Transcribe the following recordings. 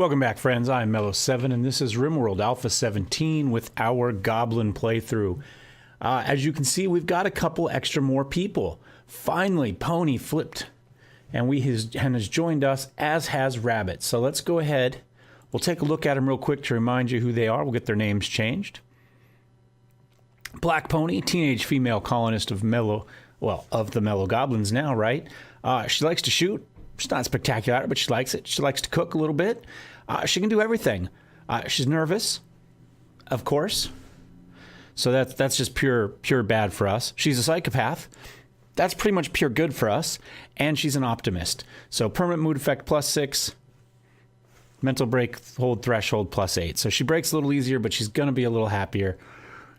Welcome back, friends. I'm Mellow7, and this is Rimworld Alpha 17 with our Goblin playthrough. As you can see, we've got a couple extra more people. Finally, Pony flipped, and has joined us, as has Rabbit. So let's go ahead. We'll take a look at them real quick to remind you who they are. We'll get their names changed. Black Pony, teenage female colonist of the Mellow Goblins now, right? She likes to shoot. She's not spectacular, but she likes it. She likes to cook a little bit. She can do everything. She's nervous, of course. So that's just pure bad for us. She's a psychopath. That's pretty much pure good for us. And she's an optimist. So permanent mood effect +6. Mental break hold threshold +8. So she breaks a little easier, but she's going to be a little happier.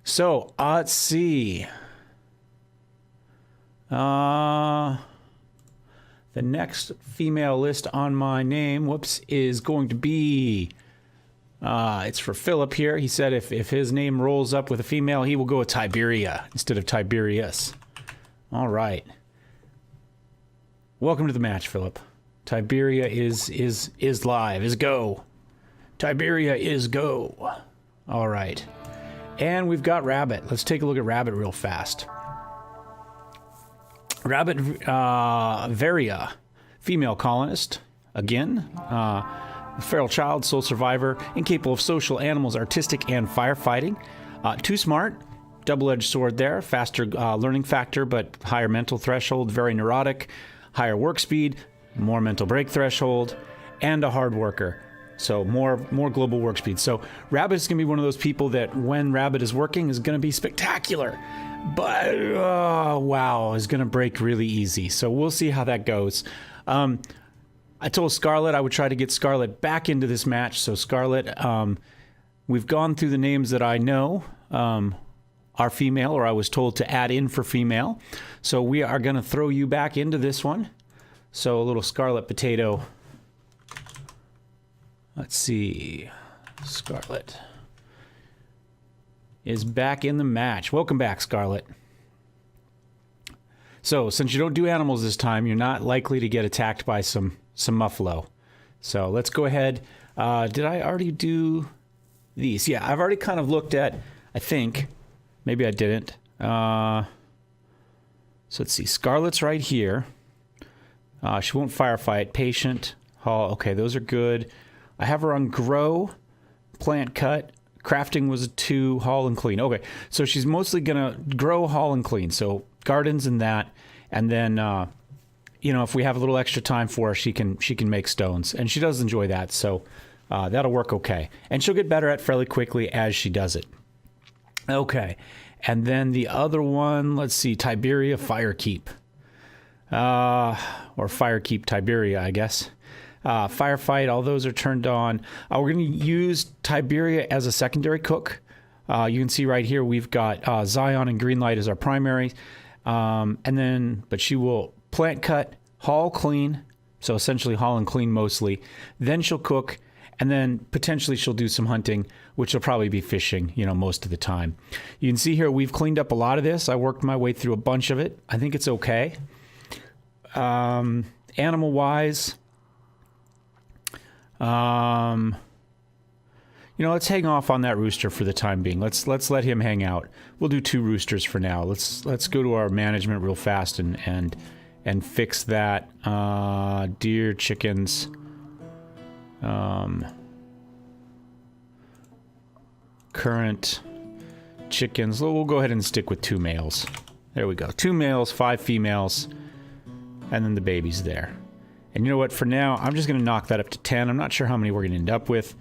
So let's see. The next female list on my name, is going to be, it's for Philip here. He said if his name rolls up with a female, he will go with Tiberia instead of Tiberius. All right. Welcome to the match, Philip. Tiberia is live, is go. Tiberia is go. All right. And we've got Rabbit. Let's take a look at Rabbit real fast. Rabbit Varia, female colonist, again, feral child, sole survivor, incapable of social, animals, artistic, and firefighting. Too smart, double-edged sword there, faster learning factor, but higher mental threshold, very neurotic, higher work speed, more mental break threshold, and a hard worker. So more global work speed. So Rabbit is going to be one of those people that when Rabbit is working is going to be spectacular. But, wow, is going to break really easy. So we'll see how that goes. I told Scarlet I would try to get Scarlet back into this match. So Scarlet, we've gone through the names that I know are female, or I was told to add in for female. So we are going to throw you back into this one. So a little Scarlet Potato. Let's see. Scarlet is back in the match. Welcome back, Scarlet. So, since you don't do animals this time, you're not likely to get attacked by some muffalo. So, let's go ahead. Did I already do these? Yeah, I've already kind of looked at, I think. Maybe I didn't. So, let's see. Scarlet's right here. She won't firefight. Patient. Haul. Okay, those are good. I have her on Grow, Plant Cut. Crafting was a 2, haul and clean. Okay, so she's mostly gonna grow, haul, and clean. So gardens and that, and then if we have a little extra time for her, she can make stones, and she does enjoy that. So that'll work okay, and she'll get better at fairly quickly as she does it. Okay, and then the other one, let's see, Tiberia Firekeep, or Firekeep Tiberia, I guess. Firefight, all those are turned on. We're going to use Tiberia as a secondary cook. You can see right here we've got Zion and Greenlight as our primary. But she will plant cut, haul, clean. So essentially haul and clean mostly. Then she'll cook, and then potentially she'll do some hunting, which will probably be fishing, most of the time. You can see here we've cleaned up a lot of this. I worked my way through a bunch of it. I think it's okay. Animal-wise, let's hang off on that rooster for the time being. Let's let him hang out. We'll do 2 roosters for now. Let's go to our management real fast and fix that. Deer, chickens. Current chickens. We'll go ahead and stick with 2 males. There we go. 2 males, 5 females, and then the baby's there. And you know what? For now, I'm just going to knock that up to 10. I'm not sure how many we're going to end up with.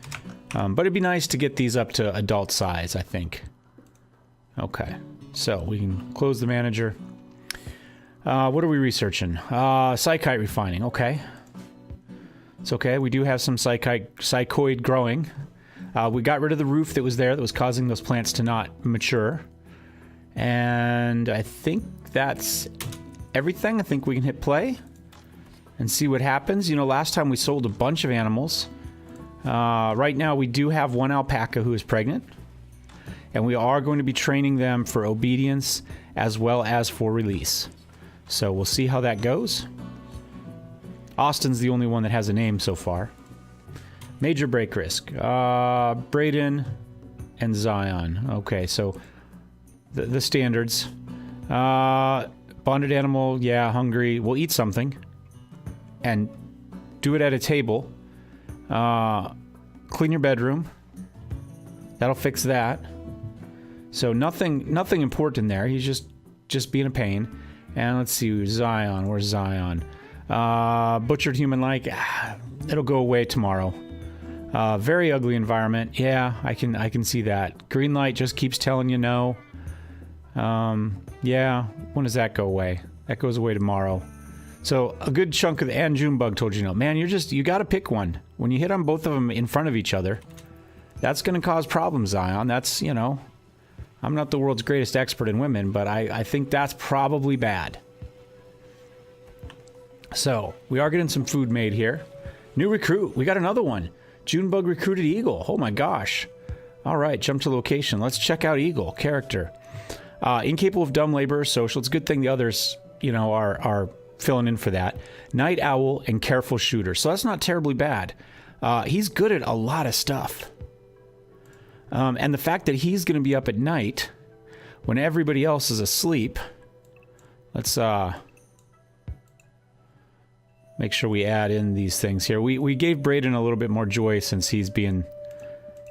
But it'd be nice to get these up to adult size, I think. Okay. So, we can close the manager. What are we researching? Psychite refining. Okay. It's okay. We do have some psychoid growing. We got rid of the roof that was there that was causing those plants to not mature. And I think that's everything. I think we can hit play and see what happens. Last time we sold a bunch of animals. Right now we do have 1 alpaca who is pregnant. And we are going to be training them for obedience as well as for release. So we'll see how that goes. Austin's the only one that has a name so far. Major break risk. Brayden and Zion. Okay, so the standards. Bonded animal, yeah, hungry. We'll eat something. And do it at a table. Clean your bedroom. That'll fix that. So nothing important there. He's just being a pain. And let's see, Zion. Where's Zion? Butchered human like. It'll go away tomorrow. Very ugly environment. Yeah, I can see that. Green light just keeps telling you no. Yeah, when does that go away? That goes away tomorrow. So a good chunk of the and Junebug told you no. Man, you got to pick one. When you hit on both of them in front of each other, that's going to cause problems, Zion. That's, you know, I'm not the world's greatest expert in women, but I think that's probably bad. So we are getting some food made here. New recruit. We got another one. Junebug recruited Eagle. Oh my gosh. All right, jump to location. Let's check out Eagle. Character. Incapable of dumb labor, social. It's a good thing the others, you know, are filling in for that. Night owl and careful shooter. So that's not terribly bad. He's good at a lot of stuff. And the fact that he's going to be up at night when everybody else is asleep. Let's make sure we add in these things here. We gave Brayden a little bit more joy since he's being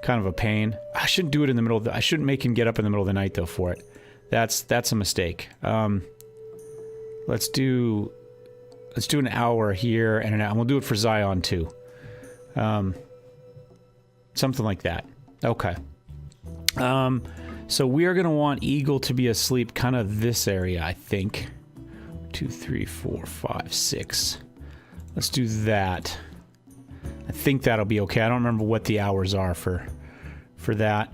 kind of a pain. I shouldn't do it in the middle of the... I shouldn't make him get up in the middle of the night, though, for it. That's a mistake. Let's do an hour here and an hour. And we'll do it for Zion, too. Something like that. Okay. So we are going to want Eagle to be asleep kind of this area, I think. 2, 3, 4, 5, 6. Let's do that. I think that'll be okay. I don't remember what the hours are for that.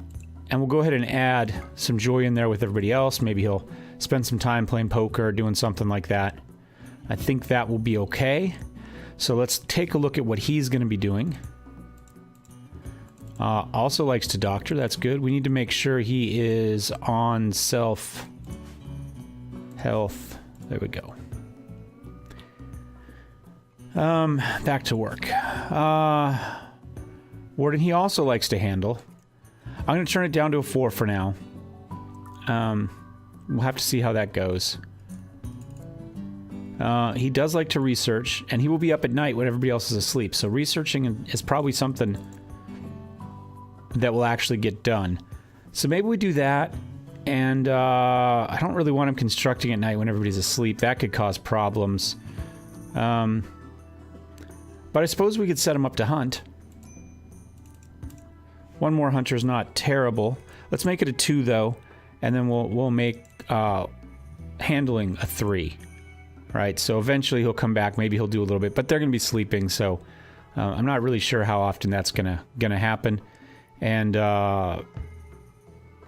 And we'll go ahead and add some joy in there with everybody else. Maybe he'll spend some time playing poker, doing something like that. I think that will be okay. So let's take a look at what he's going to be doing. Also likes to doctor. That's good. We need to make sure he is on self health. There we go. Back to work. Warden, he also likes to handle. I'm going to turn it down to a 4 for now. We'll have to see how that goes. He does like to research, and he will be up at night when everybody else is asleep. So researching is probably something that will actually get done. So maybe we do that. And I don't really want him constructing at night when everybody's asleep. That could cause problems. But I suppose we could set him up to hunt. One more hunter is not terrible. Let's make it a 2, though. And then we'll make handling a 3. Right, so eventually he'll come back. Maybe he'll do a little bit. But they're going to be sleeping, so I'm not really sure how often that's gonna happen. And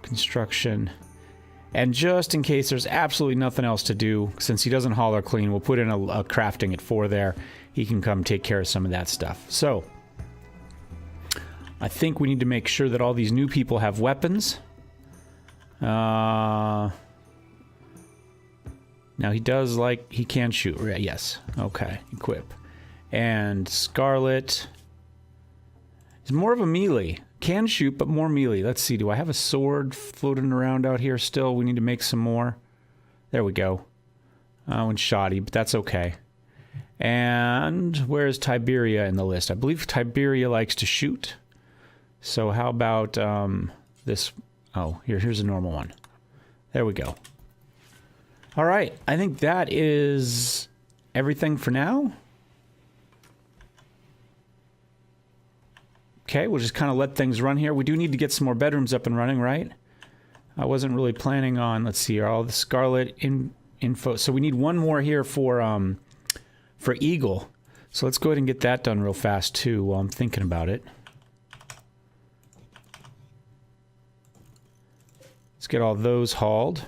construction. And just in case there's absolutely nothing else to do, since he doesn't haul or clean, we'll put in a crafting at 4 there. He can come take care of some of that stuff. So, I think we need to make sure that all these new people have weapons. Now, he does like... He can shoot. Yes. Okay. Equip. And Scarlet is more of a melee. Can shoot, but more melee. Let's see. Do I have a sword floating around out here still? We need to make some more. There we go. And shoddy, but that's okay. And where's Tiberia in the list? I believe Tiberia likes to shoot. So how about this? Oh, here's a normal one. There we go. All right. I think that is everything for now. Okay, we'll just kind of let things run here. We do need to get some more bedrooms up and running, right? I wasn't really planning on, let's see, all the Scarlet info. So we need one more here for Eagle. So let's go ahead and get that done real fast, too, while I'm thinking about it. Let's get all those hauled.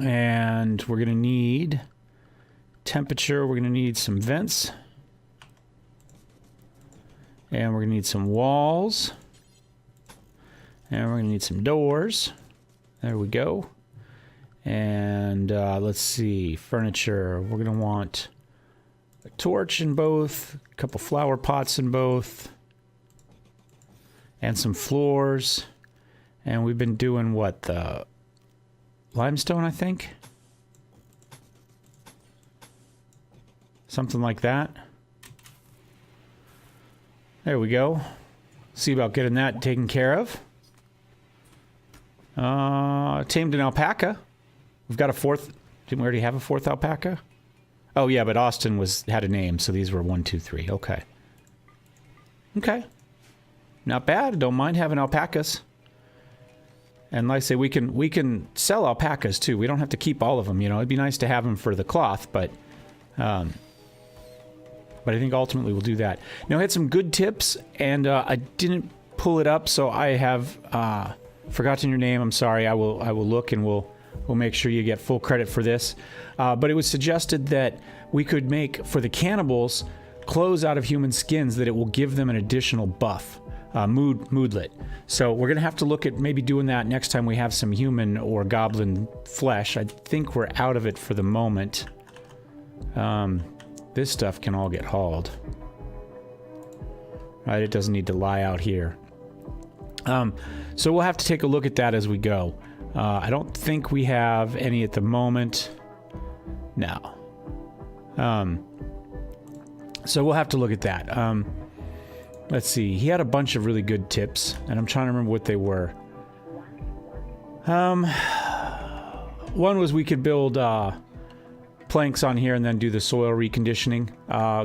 And we're going to need temperature. We're going to need some vents. And we're going to need some walls. And we're going to need some doors. There we go. And let's see. Furniture. We're going to want a torch in both, a couple flower pots in both, and some floors. And we've been doing what, the limestone, I think? Something like that. There we go. See about getting that taken care of. Tamed an alpaca. We've got a fourth. Didn't we already have a fourth alpaca? Oh yeah, but Austin had a name, so these were 1, 2, 3. Okay. Okay. Not bad. Don't mind having alpacas. And like I say, we can sell alpacas too. We don't have to keep all of them. You know, it'd be nice to have them for the cloth, but I think ultimately we'll do that. Now, I had some good tips, and I didn't pull it up, so I have forgotten your name. I'm sorry. I will look, and we'll make sure you get full credit for this. But it was suggested that we could make, for the cannibals, clothes out of human skins, that it will give them an additional buff, moodlet. So we're going to have to look at maybe doing that next time we have some human or goblin flesh. I think we're out of it for the moment. This stuff can all get hauled. Right, it doesn't need to lie out here. So we'll have to take a look at that as we go. I don't think we have any at the moment. No. So we'll have to look at that. Let's see. He had a bunch of really good tips, and I'm trying to remember what they were. One was we could build planks on here and then do the soil reconditioning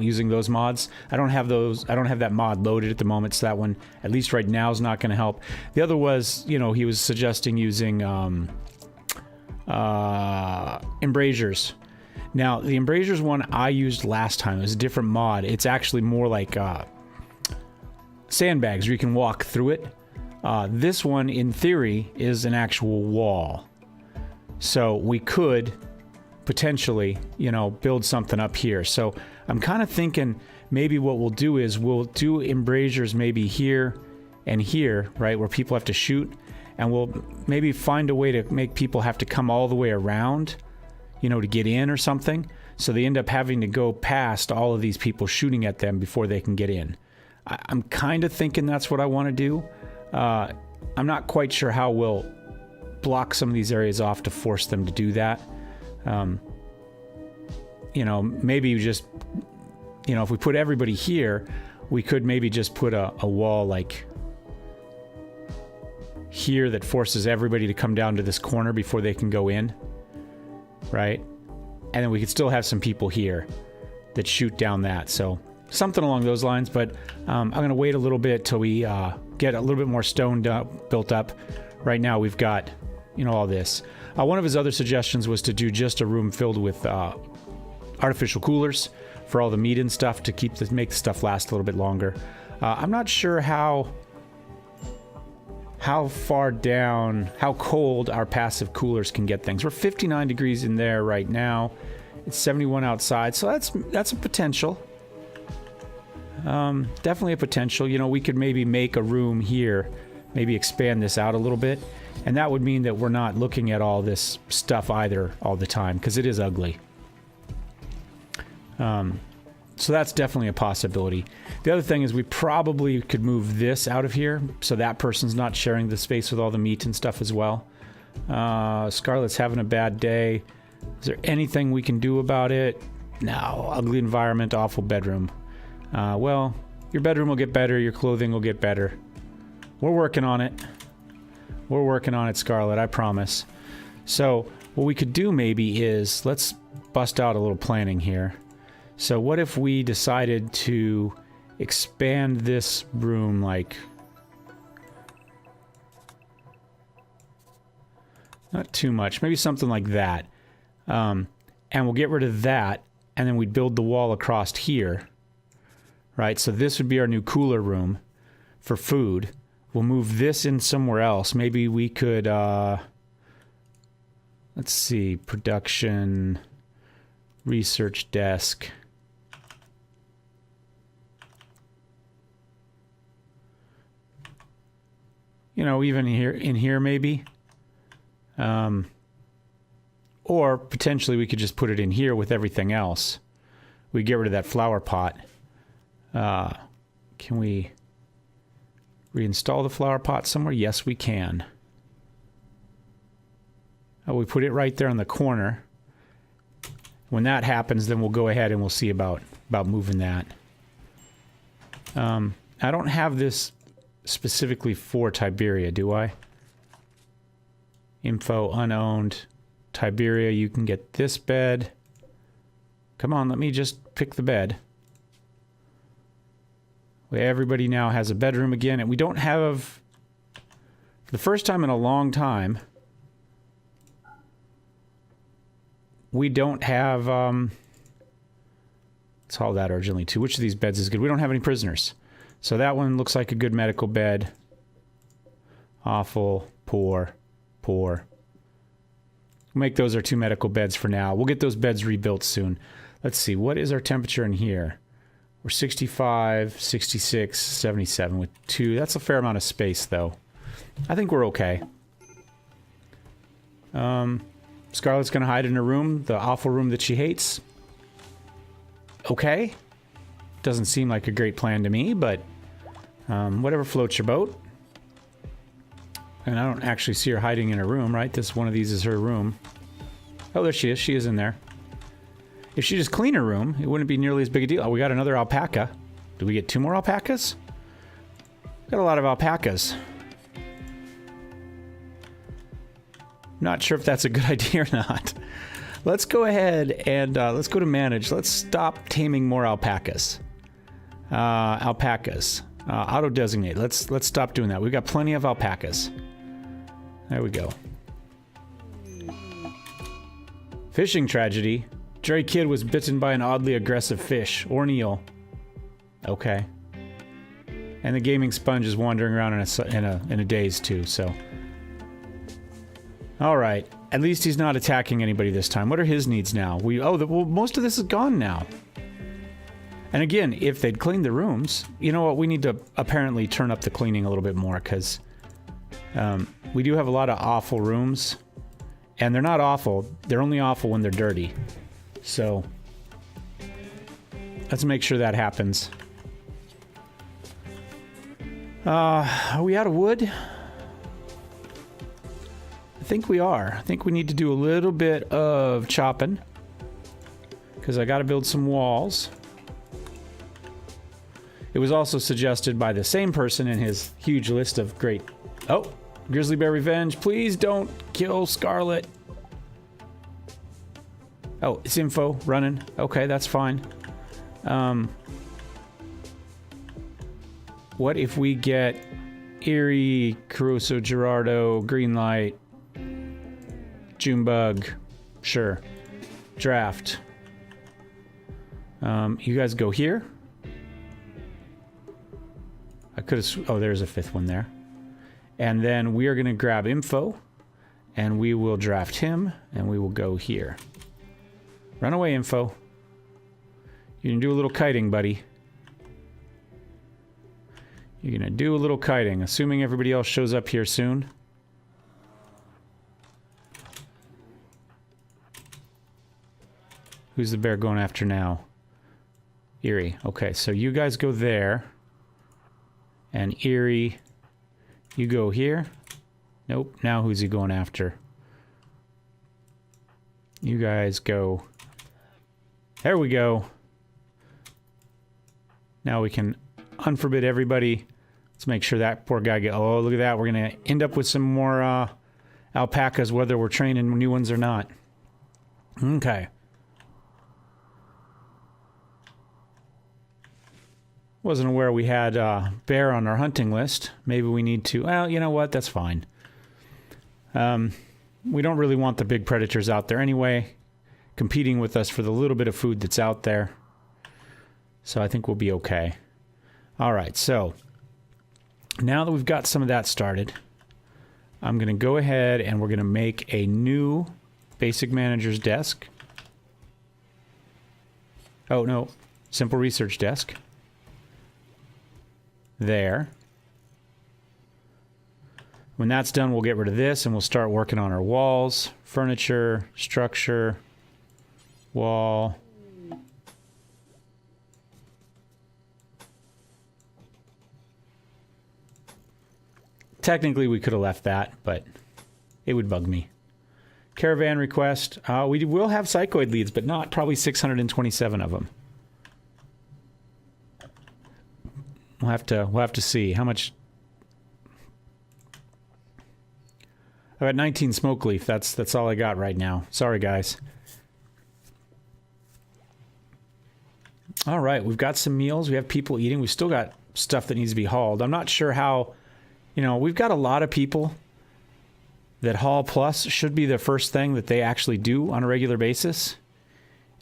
using those mods. I don't have those. I don't have that mod loaded at the moment, so that one, at least right now, is not going to help. The other was, you know, he was suggesting using embrasures. Now, the embrasures one I used last time. It was a different mod. It's actually more like sandbags where you can walk through it. This one, in theory, is an actual wall. So we could potentially, you know, build something up here. So I'm kind of thinking maybe what we'll do is we'll do embrasures maybe here and here, right, where people have to shoot, and we'll maybe find a way to make people have to come all the way around, you know, to get in or something. So they end up having to go past all of these people shooting at them before they can get in. I'm kind of thinking that's what I want to do. I'm not quite sure how we'll block some of these areas off to force them to do that. You know, maybe just, you know, if we put everybody here, we could maybe just put a wall like here that forces everybody to come down to this corner before they can go in, right? And then we could still have some people here that shoot down that. So something along those lines, but I'm going to wait a little bit till we get a little bit more stone built up. Right now we've got, you know, all this. One of his other suggestions was to do just a room filled with artificial coolers for all the meat and stuff to make the stuff last a little bit longer. I'm not sure how far down, how cold our passive coolers can get things. We're 59 degrees in there right now. It's 71 outside, so that's a potential. Definitely a potential. You know, we could maybe make a room here, maybe expand this out a little bit. And that would mean that we're not looking at all this stuff either all the time, because it is ugly. So that's definitely a possibility. The other thing is we probably could move this out of here, so that person's not sharing the space with all the meat and stuff as well. Scarlett's having a bad day. Is there anything we can do about it? No. Ugly environment, awful bedroom. Well, your bedroom will get better, your clothing will get better. We're working on it. We're working on it, Scarlett, I promise. So what we could do maybe is, let's bust out a little planning here. So what if we decided to expand this room like... not too much, maybe something like that. And we'll get rid of that, and then we'd build the wall across here. Right, so this would be our new cooler room for food. We'll move this in somewhere else. Maybe we could, let's see, production, research desk. You know, even here, in here maybe. Or potentially we could just put it in here with everything else. we get rid of that flower pot. Can we reinstall the flower pot somewhere? Yes, we can. Oh, we put it right there in the corner. When that happens, then we'll go ahead and we'll see about moving that. I don't have this specifically for Tiberia, do I? Info unowned. Tiberia, you can get this bed. Come on, let me just pick the bed. Everybody now has a bedroom again, and we don't have, for the first time in a long time, we don't have, let's haul that urgently too. Which of these beds is good? We don't have any prisoners. So that one looks like a good medical bed. Awful, poor, poor. We'll make those our 2 medical beds for now. We'll get those beds rebuilt soon. Let's see, what is our temperature in here? We're 65, 66, 77 with 2. That's a fair amount of space, though. I think we're okay. Scarlett's gonna hide in her room, the awful room that she hates. Okay. Doesn't seem like a great plan to me, but whatever floats your boat. And I don't actually see her hiding in her room, right? This one of these is her room. Oh, there she is. She is in there. If she just cleaned her room, it wouldn't be nearly as big a deal. Oh, we got another alpaca. Do we get 2 more alpacas? Got a lot of alpacas. Not sure if that's a good idea or not. Let's go ahead and let's go to manage. Let's stop taming more alpacas. Alpacas. Auto designate. Let's stop doing that. We've got plenty of alpacas. There we go. Fishing tragedy. Dre Kid was bitten by an oddly aggressive fish. Orneal. Okay. And the gaming sponge is wandering around in a daze too, so. Alright. At least he's not attacking anybody this time. What are his needs now? Well, most of this is gone now. And again, if they'd cleaned the rooms, you know what? We need to apparently turn up the cleaning a little bit more, because we do have a lot of awful rooms. And they're not awful. They're only awful when they're dirty. So, let's make sure that happens. Are we out of wood? I think we are. I think we need to do a little bit of chopping, because I got to build some walls. It was also suggested by the same person in his huge list of great... Oh, Grizzly Bear Revenge, please don't kill Scarlet. Oh, it's info running. Okay, that's fine. What if we get Erie, Caruso, Gerardo, Greenlight, Junebug? Sure. Draft. You guys go here. I could have... Oh, there's a 5th one there. And then we are going to grab info, and we will draft him, and we will go here. Run away, info. You can do a little kiting, buddy. You're going to do a little kiting, assuming everybody else shows up here soon. Who's the bear going after now? Erie. Okay, so you guys go there. And Erie, you go here. Nope, now who's he going after? You guys go... There we go. Now we can unforbid everybody. Let's make sure that poor guy get... Oh, look at that. We're going to end up with some more alpacas, whether we're training new ones or not. Okay. Wasn't aware we had bear on our hunting list. Maybe we need to... Well, you know what? That's fine. We don't really want the big predators out there anyway, competing with us for the little bit of food that's out there. So I think we'll be okay. All right, so now that we've got some of that started, I'm going to go ahead and we're going to make a new basic manager's desk. Oh, no. Simple research desk. There. When that's done, we'll get rid of this and we'll start working on our walls, furniture, structure, wall. Technically, we could have left that, but it would bug me. Caravan request. We will have psychoid leads, but not probably 627 of them. We'll have to see how much. I got 19 smoke leaf. That's all I got right now. Sorry, guys. All right, we've got some meals. We have people eating. We've still got stuff that needs to be hauled. I'm not sure how. We've got a lot of people that haul plus should be the first thing that they actually do on a regular basis.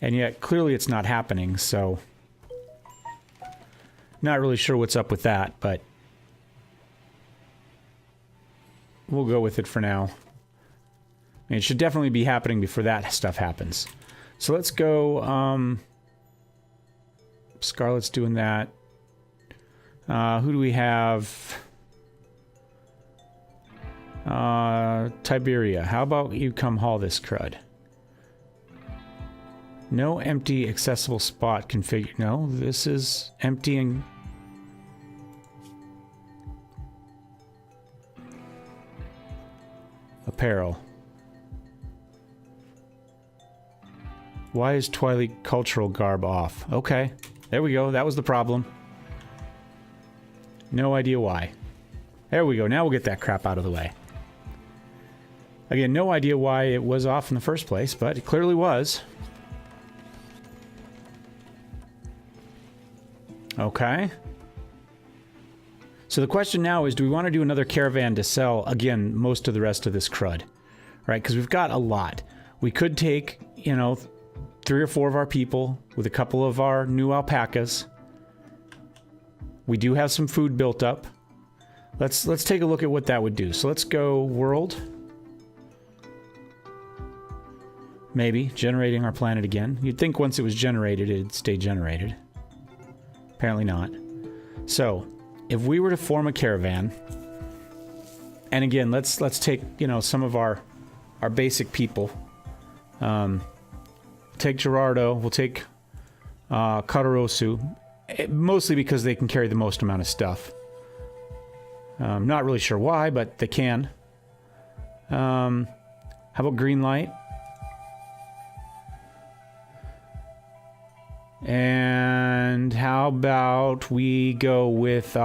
And yet, clearly it's not happening, so... Not really sure what's up with that, but... We'll go with it for now. It should definitely be happening before that stuff happens. So let's go, Scarlet's doing that. Who do we have? Tiberia. How about you come haul this crud? No empty accessible spot configured. No, this is emptying. Apparel. Why is Twilight cultural garb off? Okay, there we go. That was the problem. No idea why. There we go. Now we'll get that crap out of the way. Again, no idea why it was off in the first place, but it clearly was. Okay. So the question now is, do we want to do another caravan to sell, again, most of the rest of this crud? Right, because we've got a lot. We could take, 3 or 4 of our people with a couple of our new alpacas. We do have some food built up. Let's take a look at what that would do. So let's go world. Maybe generating our planet again. You'd think once it was generated, it'd stay generated. Apparently not. So if we were to form a caravan, and again, let's take some of our basic people. Take Gerardo. We'll take Katarosu, mostly because they can carry the most amount of stuff. Not really sure why, but they can. How about Greenlight? And how about we go with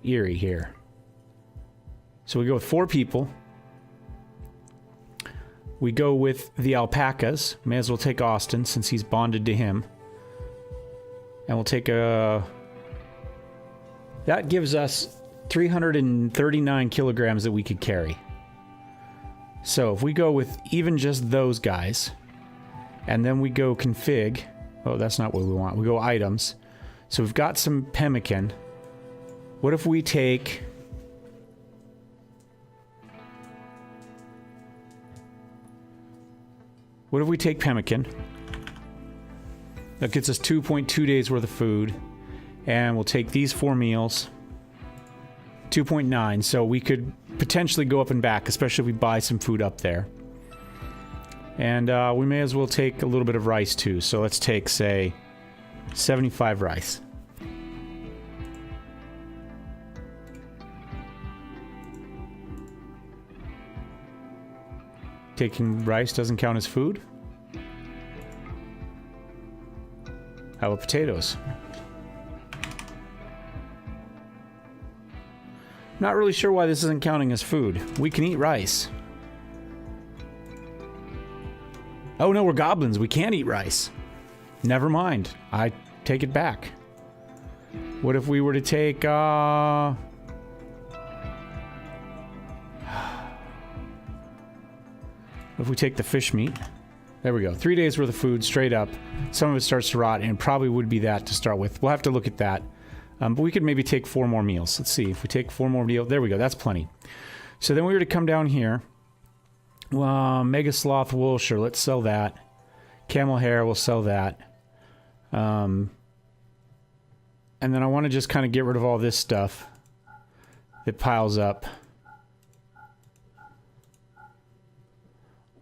Erie here? So we go with 4 people. We go with the alpacas. May as well take Austin since he's bonded to him. And we'll take a... That gives us 339 kilograms that we could carry. So if we go with even just those guys... And then we go config. Oh, that's not what we want. We go items. So we've got some pemmican. What if we take... What if we take pemmican? That gets us 2.2 days worth of food. And we'll take these 4 meals. 2.9. So we could potentially go up and back, especially if we buy some food up there. And we may as well take a little bit of rice too. So let's take, say, 75 rice. Taking rice doesn't count as food? How about potatoes? Not really sure why this isn't counting as food. We can eat rice. Oh no, we're goblins. We can't eat rice. Never mind. I take it back. What if we were to take, if we take the fish meat? There we go. 3 days worth of food, straight up. Some of it starts to rot, and it probably would be that to start with. We'll have to look at that. But we could maybe take 4 more meals. Let's see. If we take 4 more meals, there we go. That's plenty. So then we were to come down here. Mega Sloth wool, sure, let's sell that. Camel hair, we'll sell that. And then I want to just kind of get rid of all this stuff that piles up.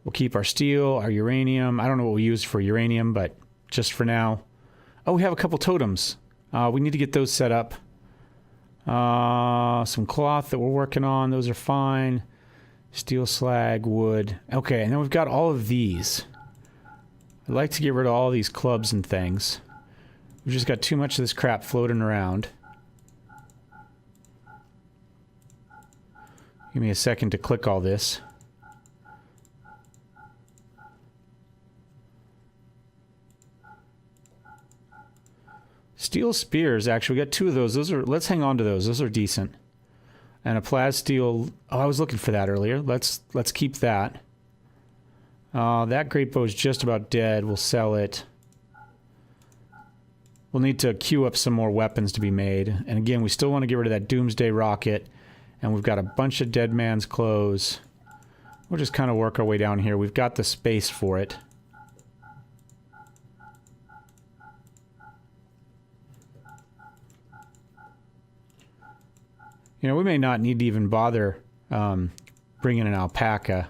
We'll keep our steel, our uranium. I don't know what we use for uranium, but just for now. Oh, we have a couple totems. We need to get those set up. Some cloth that we're working on. Those are fine. Steel, slag, wood. Okay, and then we've got all of these. I'd like to get rid of all these clubs and things. We've just got too much of this crap floating around. Give me a second to click all this. Steel spears, actually, we got 2 of those. Those are, let's hang on to those. Those are decent. And a plasteel. Oh, I was looking for that earlier. Let's keep that. That great bow is just about dead. We'll sell it. We'll need to queue up some more weapons to be made. And again, we still want to get rid of that Doomsday Rocket. And we've got a bunch of Dead Man's Clothes. We'll just kind of work our way down here. We've got the space for it. You know, we may not need to even bother bringing an alpaca.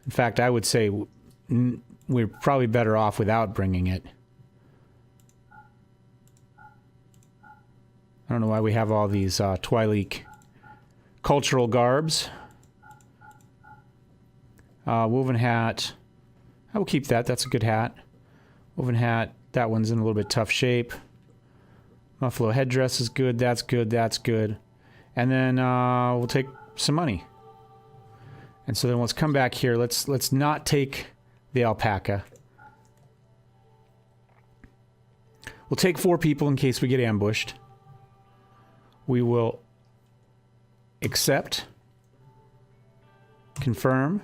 In fact, I would say we're probably better off without bringing it. I don't know why we have all these Twi'lek cultural garbs. Woven hat. I will keep that. That's a good hat. Woven hat. That one's in a little bit tough shape. Buffalo headdress is good. That's good. That's good. And then we'll take some money. And so then let's come back here. Let's not take the alpaca. We'll take 4 people in case we get ambushed. We will accept. Confirm.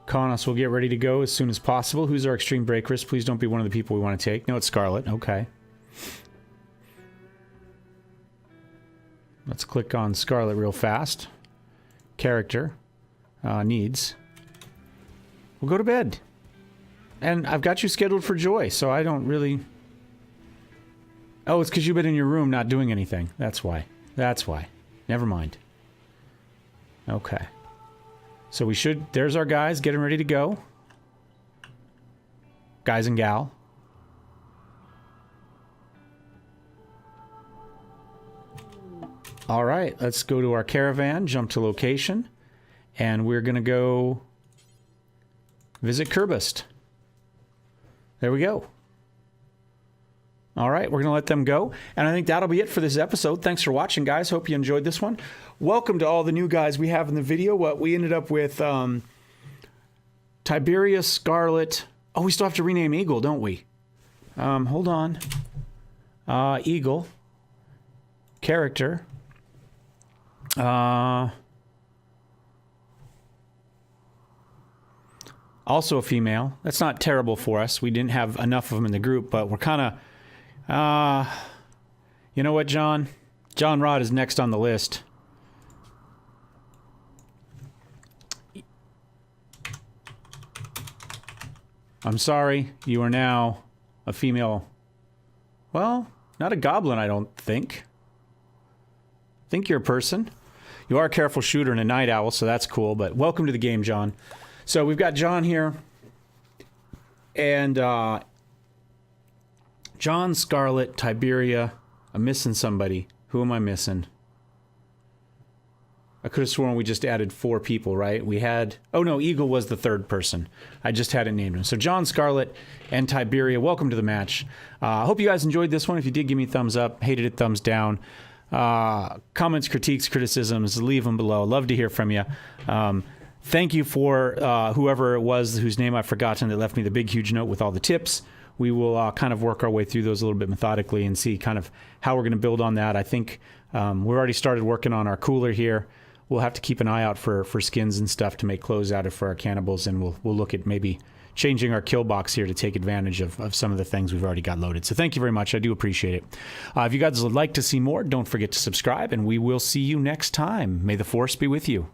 Konos will get ready to go as soon as possible. Who's our extreme break risk? Please don't be one of the people we want to take. No, it's Scarlet. Okay. Let's click on Scarlet real fast. Character. Needs. We'll go to bed. And I've got you scheduled for Joy, so I don't really... Oh, it's because you've been in your room not doing anything. That's why. That's why. Never mind. Okay. So we should... There's our guys getting ready to go. Guys and gal. All right, let's go to our caravan, jump to location, and we're going to go visit Kerbist. There we go. All right, we're going to let them go, and I think that'll be it for this episode. Thanks for watching, guys. Hope you enjoyed this one. Welcome to all the new guys we have in the video. What we ended up with, Tiberius, Scarlet. Oh, we still have to rename Eagle, don't we? Hold on. Eagle. Character. Also a female. That's not terrible for us. We didn't have enough of them in the group, but we're kind of... you know what, John? John Rod is next on the list. I'm sorry. You are now a female... Well, not a goblin, I don't think. I think you're a person. You are a careful shooter and a night owl, so that's cool, but welcome to the game, John. So we've got John here. And, John, Scarlet, Tiberia. I'm missing somebody. Who am I missing? I could have sworn we just added 4 people, right? We had... Oh, no, Eagle was the 3rd person. I just hadn't named him. So John, Scarlet, and Tiberia, welcome to the match. I hope you guys enjoyed this one. If you did, give me a thumbs up. Hated it, thumbs down. Comments, critiques, criticisms, leave them below. Love to hear from you. Thank you for whoever it was whose name I've forgotten that left me the big, huge note with all the tips. We will kind of work our way through those a little bit methodically and see kind of how we're going to build on that. I think we've already started working on our cooler here. We'll have to keep an eye out for skins and stuff to make clothes out of for our cannibals, and we'll look at maybe changing our kill box here to take advantage of some of the things we've already got loaded. So thank you very much. I do appreciate it. If you guys would like to see more, don't forget to subscribe, and we will see you next time. May the Force be with you.